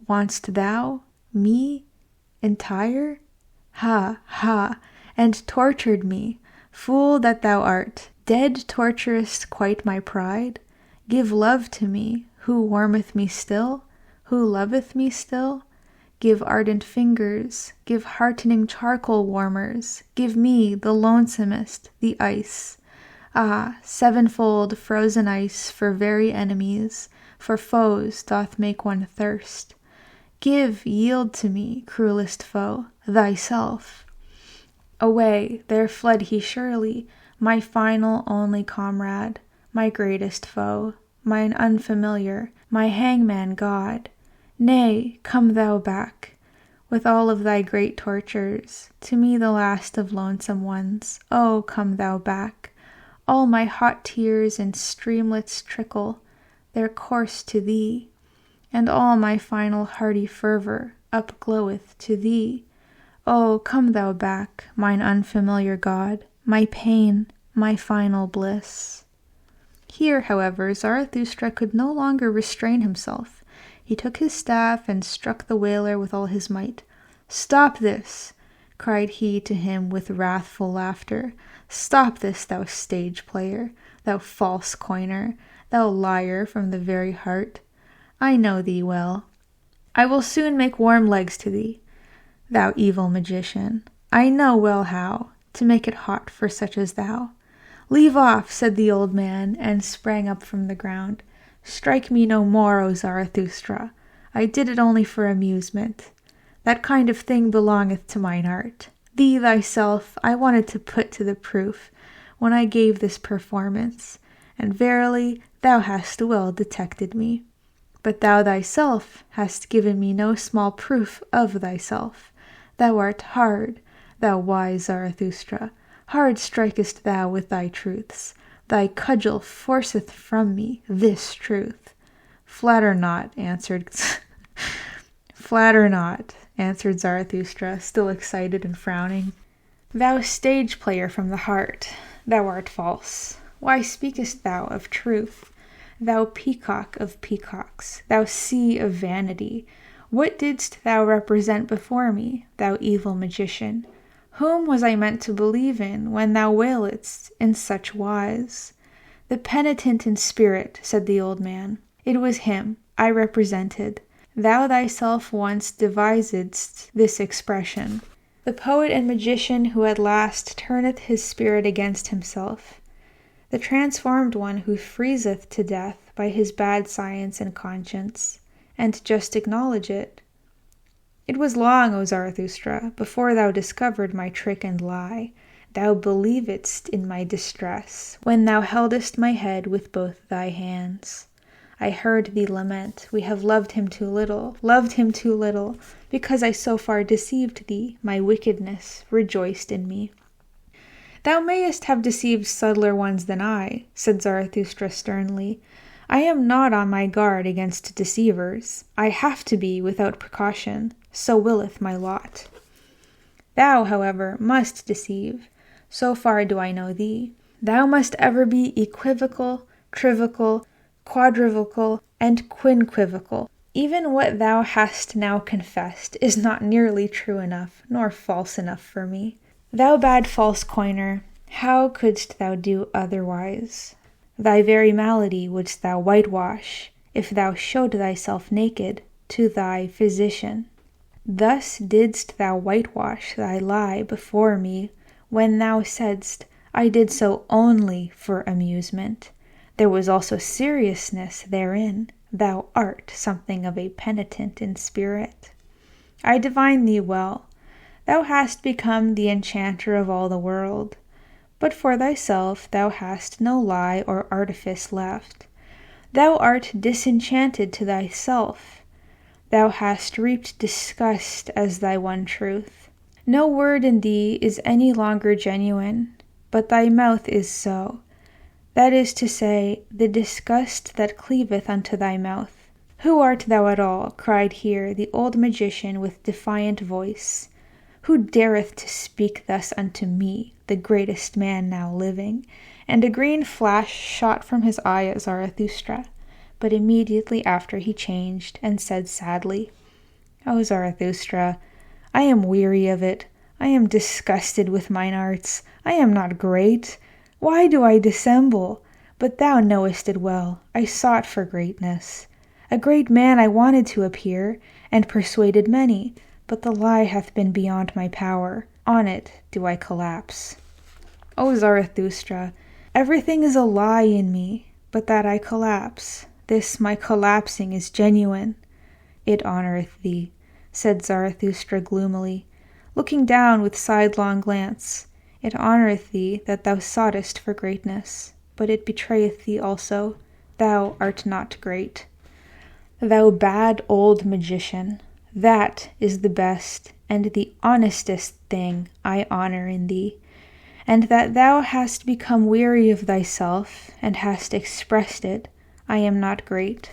want'st thou, me, entire? Ha, ha, and tortured me, fool that thou art, dead torturest quite my pride? Give love to me, who warmeth me still, who loveth me still? Give ardent fingers, give heartening charcoal warmers, give me, the lonesomest, the ice. Ah, sevenfold frozen ice for very enemies, for foes doth make one thirst. Give, yield to me, cruelest foe, thyself. Away, there fled he surely, my final only comrade, my greatest foe, mine unfamiliar, my hangman god. Nay, come thou back, with all of thy great tortures, to me the last of lonesome ones. Oh, come thou back. All my hot tears in streamlets trickle their course to thee, and all my final hearty fervor upgloweth to thee. Oh, come thou back, mine unfamiliar God, my pain, my final bliss. Here, however, Zarathustra could no longer restrain himself. He took his staff and struck the wailer with all his might. "Stop this!" cried he to him with wrathful laughter. "Stop this, thou stage player, thou false coiner, thou liar from the very heart. I know thee well. I will soon make warm legs to thee, thou evil magician. I know well how to make it hot for such as thou." "Leave off," said the old man, and sprang up from the ground. "Strike me no more, O Zarathustra. I did it only for amusement. That kind of thing belongeth to mine art. Thee thyself I wanted to put to the proof when I gave this performance, and verily thou hast well detected me. But thou thyself hast given me no small proof of thyself. Thou art hard, thou wise Zarathustra. Hard strikest thou with thy truths. Thy cudgel forceth from me this truth." "Flatter not," answered Zarathustra, still excited and frowning. "Thou stage player from the heart, thou art false. Why speakest thou of truth? Thou peacock of peacocks, thou sea of vanity, what didst thou represent before me, thou evil magician? Whom was I meant to believe in when thou wailedst in such wise?" "The penitent in spirit," said the old man. "It was him I represented. Thou thyself once devisedst this expression. The poet and magician who at last turneth his spirit against himself. The transformed one who freezeth to death by his bad science and conscience, and just acknowledge it. It was long, O Zarathustra, before thou discovered my trick and lie. Thou believedst in my distress, when thou heldest my head with both thy hands. I heard thee lament, we have loved him too little, because I so far deceived thee, my wickedness rejoiced in me." "Thou mayest have deceived subtler ones than I," said Zarathustra sternly. "I am not on my guard against deceivers. I have to be without precaution. So willeth my lot. Thou, however, must deceive. So far do I know thee. Thou must ever be equivocal, trivocal, quadrivocal, and quinquivocal. Even what thou hast now confessed is not nearly true enough, nor false enough for me. Thou bad false coiner, how couldst thou do otherwise? Thy very malady wouldst thou whitewash, if thou showed thyself naked to thy physician. Thus didst thou whitewash thy lie before me, when thou saidst, I did so only for amusement. There was also seriousness therein. Thou art something of a penitent in spirit. I divine thee well. Thou hast become the enchanter of all the world. But for thyself thou hast no lie or artifice left. Thou art disenchanted to thyself. Thou hast reaped disgust as thy one truth. No word in thee is any longer genuine, but thy mouth is so. That is to say, the disgust that cleaveth unto thy mouth. Who art thou at all? Cried here the old magician with defiant voice. Who dareth to speak thus unto me, the greatest man now living? And a green flash shot from his eye at Zarathustra, but immediately after he changed and said sadly, O Zarathustra, I am weary of it. I am disgusted with mine arts. I am not great. Why do I dissemble? But thou knowest it well. I sought for greatness. A great man I wanted to appear, and persuaded many, but the lie hath been beyond my power. On it do I collapse. O Zarathustra, everything is a lie in me, but that I collapse. This my collapsing is genuine. It honoureth thee, said Zarathustra gloomily, looking down with sidelong glance. It honoureth thee that thou soughtest for greatness, but it betrayeth thee also. Thou art not great. Thou bad old magician, that is the best and the honestest thing I honour in thee, and that thou hast become weary of thyself, and hast expressed it, I am not great.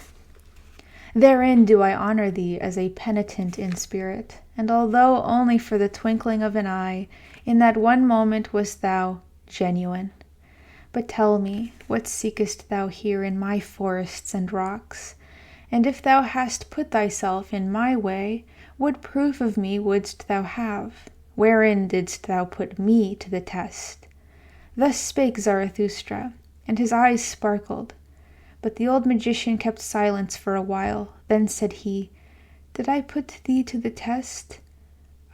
Therein do I honour thee as a penitent in spirit, and although only for the twinkling of an eye, in that one moment wast thou genuine. But tell me, what seekest thou here in my forests and rocks? And if thou hast put thyself in my way, what proof of me wouldst thou have? Wherein didst thou put me to the test? Thus spake Zarathustra, and his eyes sparkled. But the old magician kept silence for a while. Then said he, Did I put thee to the test?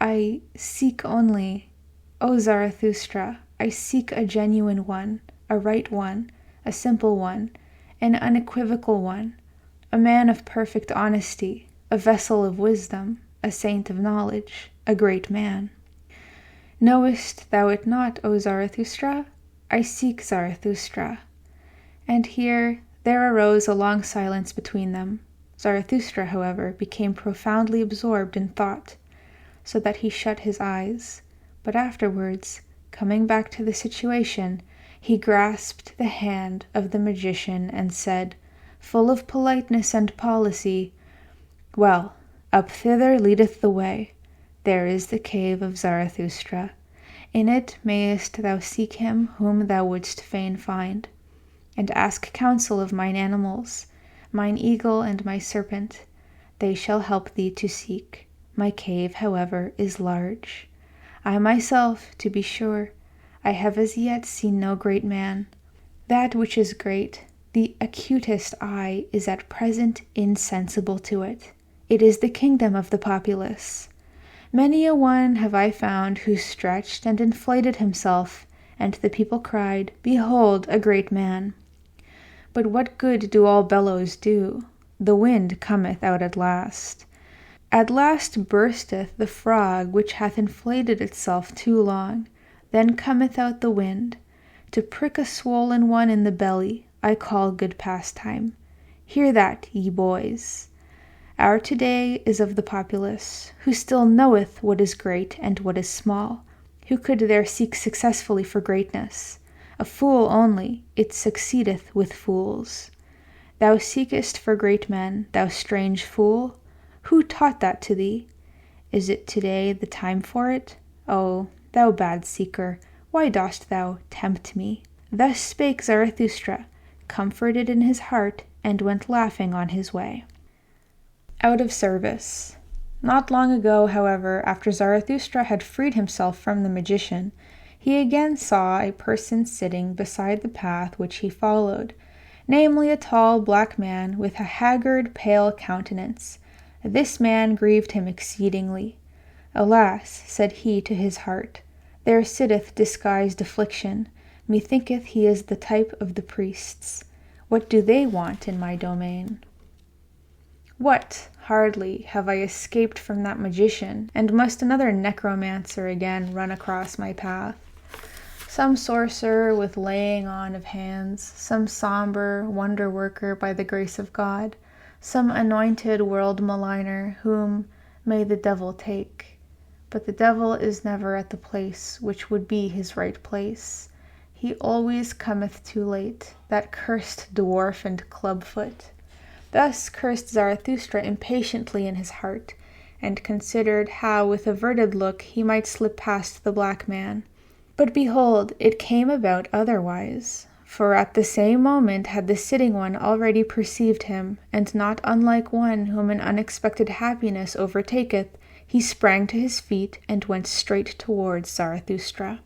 I seek only, O Zarathustra, I seek a genuine one, a right one, a simple one, an unequivocal one, a man of perfect honesty, a vessel of wisdom, a saint of knowledge, a great man. Knowest thou it not, O Zarathustra? I seek Zarathustra. And here there arose a long silence between them. Zarathustra, however, became profoundly absorbed in thought, so that he shut his eyes. But afterwards, coming back to the situation, he grasped the hand of the magician and said, full of politeness and policy, Well, up thither leadeth the way. There is the cave of Zarathustra. In it mayest thou seek him whom thou wouldst fain find, and ask counsel of mine animals, mine eagle and my serpent. They shall help thee to seek. My cave, however, is large. I myself, to be sure, I have as yet seen no great man. That which is great, the acutest eye is at present insensible to it. It is the kingdom of the populace. Many a one have I found who stretched and inflated himself, and the people cried, Behold, a great man. But what good do all bellows do? The wind cometh out at last. At last bursteth the frog which hath inflated itself too long. Then cometh out the wind. To prick a swollen one in the belly, I call good pastime. Hear that, ye boys. Our today is of the populace, who still knoweth what is great and what is small, who could there seek successfully for greatness. A fool only, it succeedeth with fools. Thou seekest for great men, thou strange fool? Who taught that to thee? Is it today the time for it? O, thou bad seeker, why dost thou tempt me? Thus spake Zarathustra, comforted in his heart, and went laughing on his way. Out of service. Not long ago, however, after Zarathustra had freed himself from the magician, he again saw a person sitting beside the path which he followed, namely a tall black man with a haggard, pale countenance. This man grieved him exceedingly. Alas, said he to his heart, there sitteth disguised affliction. Methinketh he is the type of the priests. What do they want in my domain? What, hardly, have I escaped from that magician, and must another necromancer again run across my path? Some sorcerer with laying on of hands, some sombre wonder-worker by the grace of God, some anointed world-maligner, whom may the devil take. But the devil is never at the place which would be his right place. He always cometh too late, that cursed dwarf and clubfoot. Thus cursed Zarathustra impatiently in his heart, and considered how with averted look he might slip past the black man. But behold, it came about otherwise, for at the same moment had the sitting one already perceived him, and not unlike one whom an unexpected happiness overtaketh, he sprang to his feet and went straight towards Zarathustra.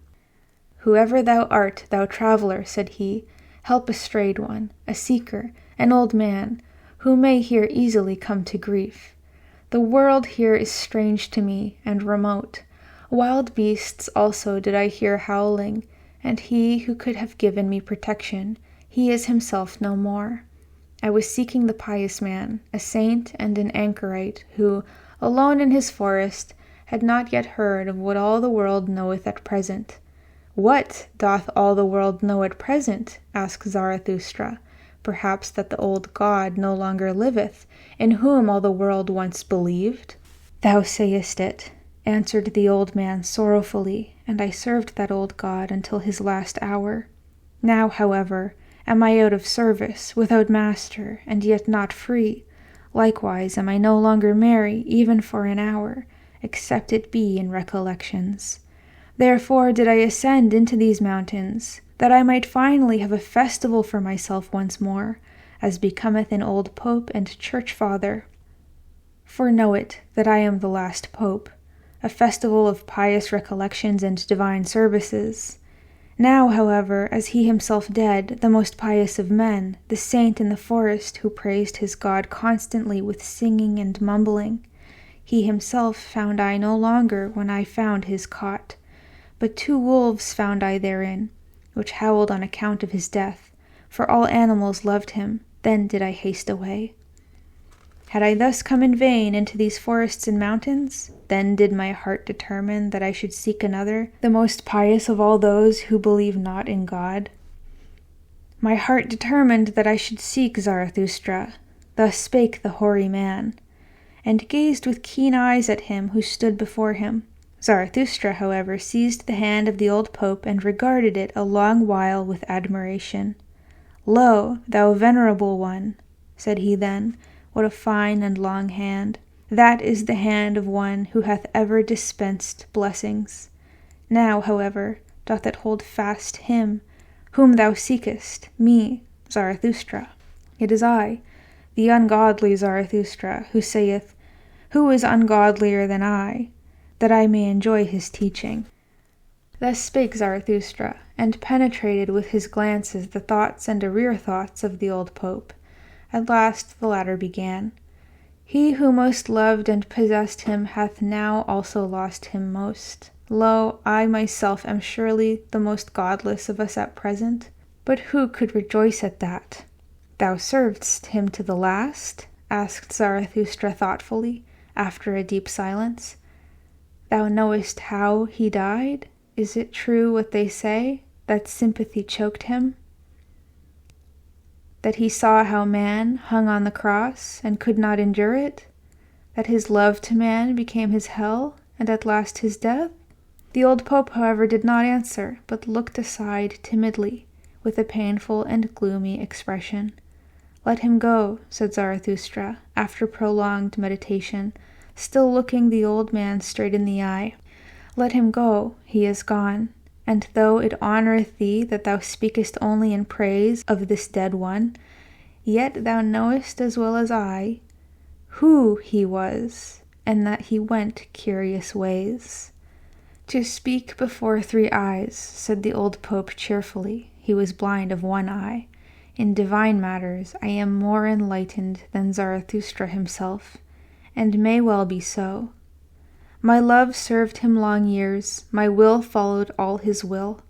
Whoever thou art, thou traveller, said he, help a strayed one, a seeker, an old man, who may here easily come to grief. The world here is strange to me, and remote. Wild beasts also did I hear howling, and he who could have given me protection, he is himself no more. I was seeking the pious man, a saint and an anchorite, who, alone in his forest, had not yet heard of what all the world knoweth at present. What doth all the world know at present? Asked Zarathustra. Perhaps that the old god no longer liveth, in whom all the world once believed? Thou sayest it, answered the old man sorrowfully, and I served that old god until his last hour. Now, however, am I out of service, without master, and yet not free. Likewise am I no longer merry, even for an hour, except it be in recollections. Therefore did I ascend into these mountains, that I might finally have a festival for myself once more, as becometh an old pope and church father. For know it, that I am the last pope, a festival of pious recollections and divine services. Now, however, as he himself dead, the most pious of men, the saint in the forest who praised his God constantly with singing and mumbling, he himself found I no longer when I found his cot, but 2 wolves found I therein, which howled on account of his death, for all animals loved him. Then did I haste away. Had I thus come in vain into these forests and mountains? Then did my heart determine that I should seek another, the most pious of all those who believe not in God. My heart determined that I should seek Zarathustra. Thus spake the hoary man, and gazed with keen eyes at him who stood before him. Zarathustra, however, seized the hand of the old pope and regarded it a long while with admiration. Lo, thou venerable one, said he then, what a fine and long hand! That is the hand of one who hath ever dispensed blessings. Now, however, doth it hold fast him, whom thou seekest, me, Zarathustra. It is I, the ungodly Zarathustra, who saith, Who is ungodlier than I, that I may enjoy his teaching? Thus spake Zarathustra, and penetrated with his glances the thoughts and arrear thoughts of the old pope. At last the latter began. He who most loved and possessed him hath now also lost him most. Lo, I myself am surely the most godless of us at present. But who could rejoice at that? Thou servedst him to the last? Asked Zarathustra thoughtfully, after a deep silence. Thou knowest how he died? Is it true what they say, that sympathy choked him? That he saw how man hung on the cross and could not endure it? That his love to man became his hell, and at last his death? The old pope, however, did not answer, but looked aside timidly, with a painful and gloomy expression. Let him go, said Zarathustra, after prolonged meditation, still looking the old man straight in the eye. Let him go, he is gone. And though it honoureth thee that thou speakest only in praise of this dead one, yet thou knowest as well as I, who he was, and that he went curious ways. To speak before 3 eyes, said the old Pope cheerfully, he was blind of 1 eye. In divine matters I am more enlightened than Zarathustra himself, and may well be so. My love served him long years, my will followed all his will.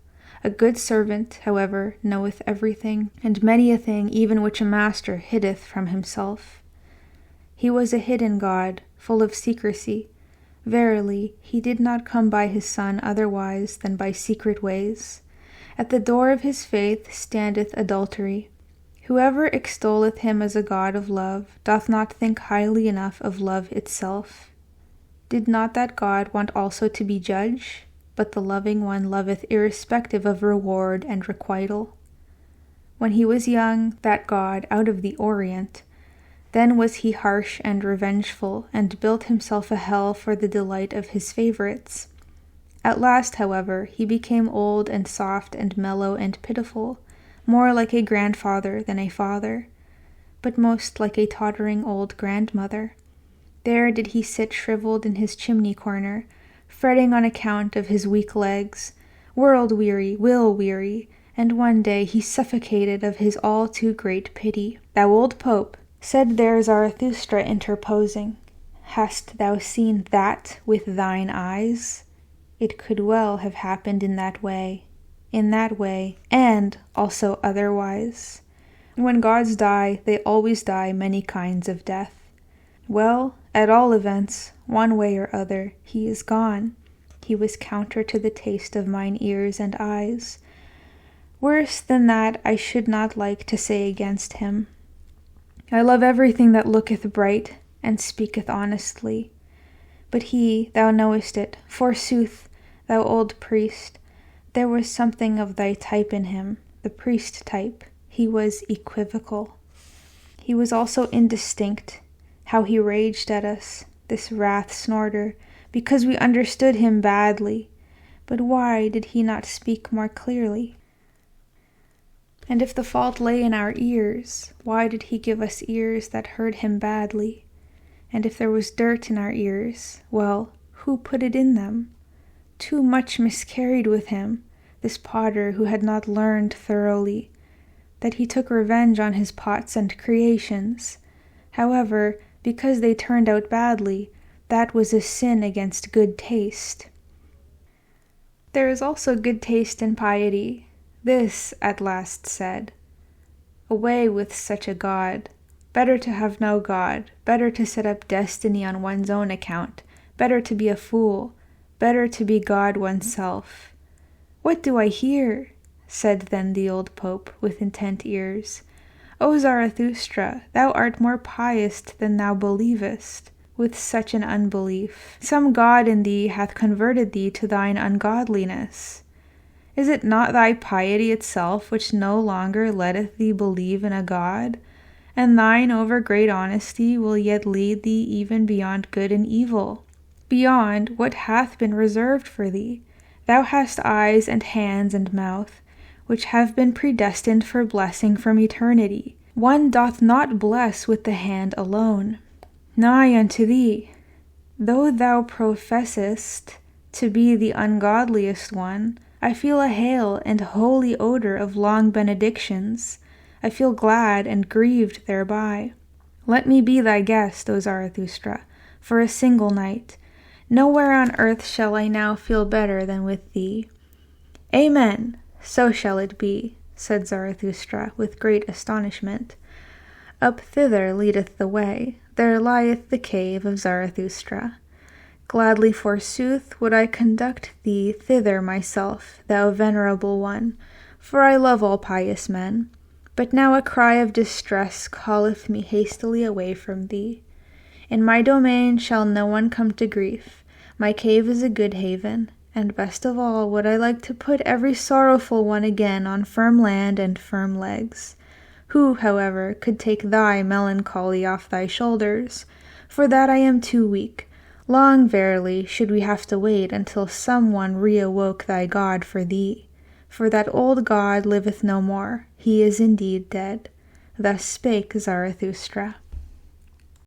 A good servant, however, knoweth everything, and many a thing even which a master hideth from himself. He was a hidden God, full of secrecy. Verily, he did not come by his Son otherwise than by secret ways. At the door of his faith standeth adultery. Whoever extolleth him as a God of love doth not think highly enough of love itself. Did not that God want also to be judge? But the loving one loveth irrespective of reward and requital. When he was young, that God out of the Orient, then was he harsh and revengeful, and built himself a hell for the delight of his favorites. At last, however, he became old and soft and mellow and pitiful, more like a grandfather than a father, but most like a tottering old grandmother. There did he sit shriveled in his chimney corner, fretting on account of his weak legs, world-weary, will-weary, and one day he suffocated of his all too great pity. Thou old Pope, said there Zarathustra interposing, hast thou seen that with thine eyes? It could well have happened in that way, and also otherwise. When gods die, they always die many kinds of death. Well, at all events, one way or other, he is gone. He was counter to the taste of mine ears and eyes. Worse than that I should not like to say against him. I love everything that looketh bright, and speaketh honestly. But he, thou knowest it, forsooth, thou old priest, there was something of thy type in him, the priest type. He was equivocal. He was also indistinct. How he raged at us, this wrath-snorter, because we understood him badly. But why did he not speak more clearly? And if the fault lay in our ears, why did he give us ears that heard him badly? And if there was dirt in our ears, well, who put it in them? Too much miscarried with him, this potter who had not learned thoroughly, that he took revenge on his pots and creations. However, because they turned out badly, that was a sin against good taste. There is also good taste in piety. This at last said, away with such a God. Better to have no God, better to set up destiny on one's own account, better to be a fool, better to be God oneself. What do I hear? Said then the old Pope with intent ears. O Zarathustra, thou art more pious than thou believest, with such an unbelief. Some God in thee hath converted thee to thine ungodliness. Is it not thy piety itself which no longer letteth thee believe in a God? And thine over-great honesty will yet lead thee even beyond good and evil, beyond what hath been reserved for thee. Thou hast eyes and hands and mouth, which have been predestined for blessing from eternity. One doth not bless with the hand alone. Nigh unto thee, though thou professest to be the ungodliest one, I feel a hale and holy odor of long benedictions. I feel glad and grieved thereby. Let me be thy guest, O Zarathustra, for a single night. Nowhere on earth shall I now feel better than with thee. Amen, so shall it be, said Zarathustra with great astonishment. Up thither leadeth the way, there lieth the cave of Zarathustra. Gladly forsooth would I conduct thee thither myself, thou venerable one, for I love all pious men. But now a cry of distress calleth me hastily away from thee. In my domain shall no one come to grief. My cave is a good haven, and best of all would I like to put every sorrowful one again on firm land and firm legs. Who, however, could take thy melancholy off thy shoulders? For that I am too weak. Long, verily, should we have to wait until some one reawoke thy God for thee. For that old God liveth no more, he is indeed dead. Thus spake Zarathustra.